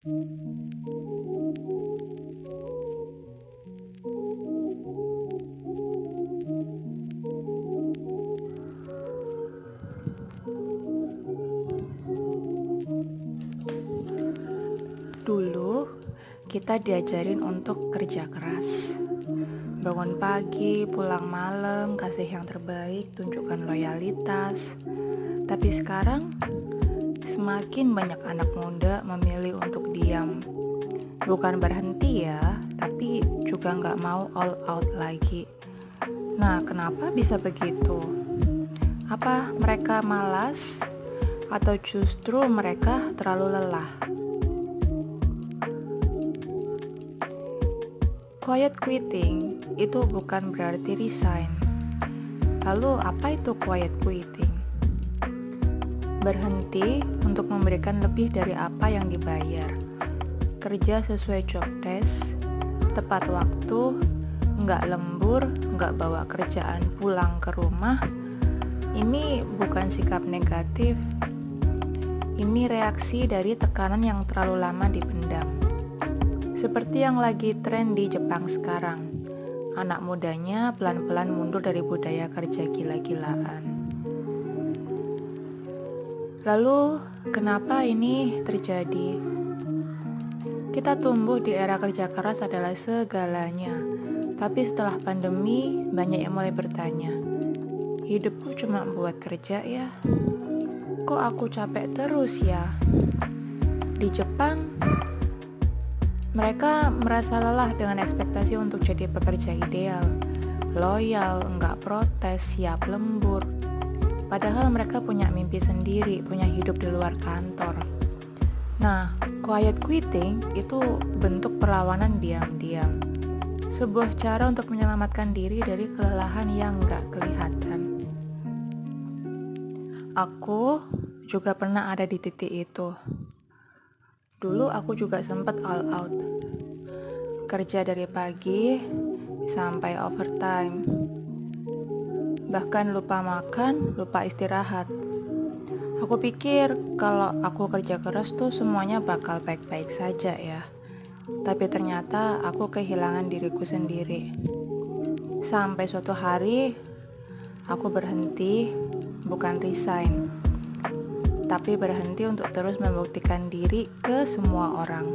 Dulu, kita diajarin untuk kerja keras. Bangun pagi, pulang malam, kasih yang terbaik, tunjukkan loyalitas. Tapi sekarang, semakin banyak anak muda memilih untuk diam. Bukan berhenti ya, tapi juga nggak mau all out lagi. Nah, kenapa bisa begitu? Apa mereka malas? Atau justru mereka terlalu lelah? Quiet quitting itu bukan berarti resign. Lalu apa itu quiet quitting? Berhenti untuk memberikan lebih dari apa yang dibayar. Kerja sesuai job desk, tepat waktu, nggak lembur, nggak bawa kerjaan pulang ke rumah. Ini bukan sikap negatif. Ini reaksi dari tekanan yang terlalu lama dipendam. Seperti yang lagi tren di Jepang sekarang, anak mudanya pelan-pelan mundur dari budaya kerja gila-gilaan. Lalu, kenapa ini terjadi? Kita tumbuh di era kerja keras adalah segalanya, tapi setelah pandemi, banyak yang mulai bertanya, hidupku cuma buat kerja ya? Kok aku capek terus ya? Di Jepang, mereka merasa lelah dengan ekspektasi untuk jadi pekerja ideal, loyal, enggak protes, siap lembur. Padahal mereka punya mimpi sendiri, punya hidup di luar kantor. Nah, quiet quitting itu bentuk perlawanan diam-diam. Sebuah cara untuk menyelamatkan diri dari kelelahan yang enggak kelihatan. Aku juga pernah ada di titik itu. Dulu aku juga sempat all out. Kerja dari pagi sampai overtime. Bahkan lupa makan, lupa istirahat. Aku pikir kalau aku kerja keras tuh semuanya bakal baik-baik saja ya. Tapi ternyata aku kehilangan diriku sendiri. Sampai suatu hari aku berhenti, bukan resign, tapi berhenti untuk terus membuktikan diri ke semua orang.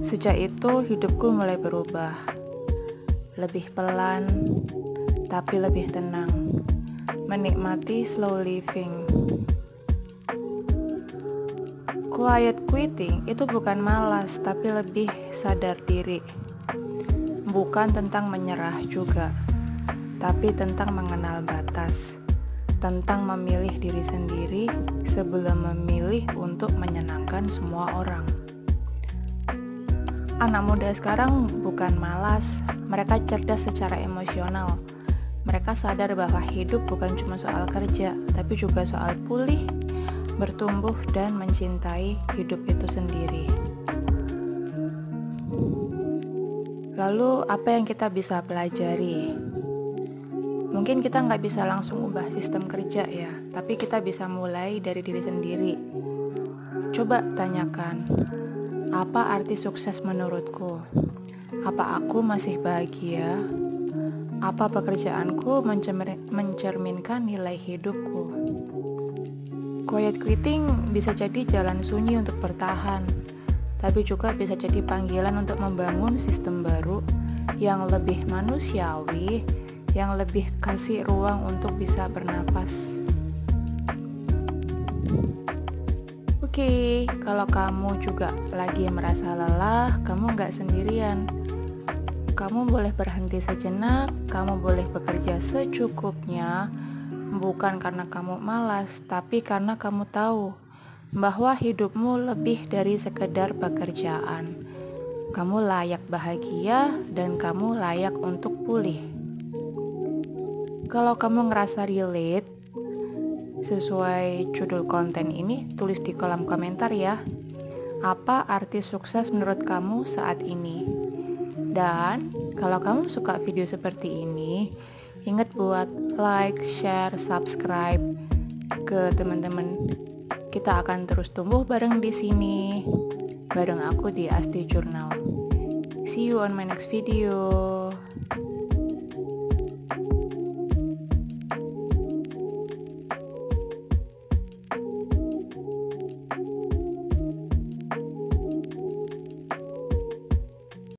Sejak itu hidupku mulai berubah. Lebih pelan, tapi lebih tenang. Menikmati slow living. Quiet quitting itu bukan malas, tapi lebih sadar diri. Bukan tentang menyerah juga, tapi tentang mengenal batas. Tentang memilih diri sendiri sebelum memilih untuk menyenangkan semua orang. Anak muda sekarang bukan malas, mereka cerdas secara emosional. Mereka sadar bahwa hidup bukan cuma soal kerja, tapi juga soal pulih, bertumbuh, dan mencintai hidup itu sendiri. Lalu, apa yang kita bisa pelajari? Mungkin kita nggak bisa langsung ubah sistem kerja ya, tapi kita bisa mulai dari diri sendiri. Coba tanyakan, apa arti sukses menurutku? Apa aku masih bahagia? Apa pekerjaanku mencerminkan nilai hidupku? Quiet quitting bisa jadi jalan sunyi untuk bertahan, tapi juga bisa jadi panggilan untuk membangun sistem baru yang lebih manusiawi, yang lebih kasih ruang untuk bisa bernafas. Oke, kalau kamu juga lagi merasa lelah, kamu nggak sendirian. Kamu boleh berhenti sejenak, kamu boleh bekerja secukupnya, bukan karena kamu malas, tapi karena kamu tahu bahwa hidupmu lebih dari sekedar pekerjaan. Kamu layak bahagia dan kamu layak untuk pulih. Kalau kamu ngerasa relate sesuai judul konten ini, tulis di kolom komentar ya. Apa arti sukses menurut kamu saat ini? Dan kalau kamu suka video seperti ini, ingat buat like, share, subscribe ke teman-teman. Kita akan terus tumbuh bareng di sini. bareng aku di Asti Journal. See you on my next video.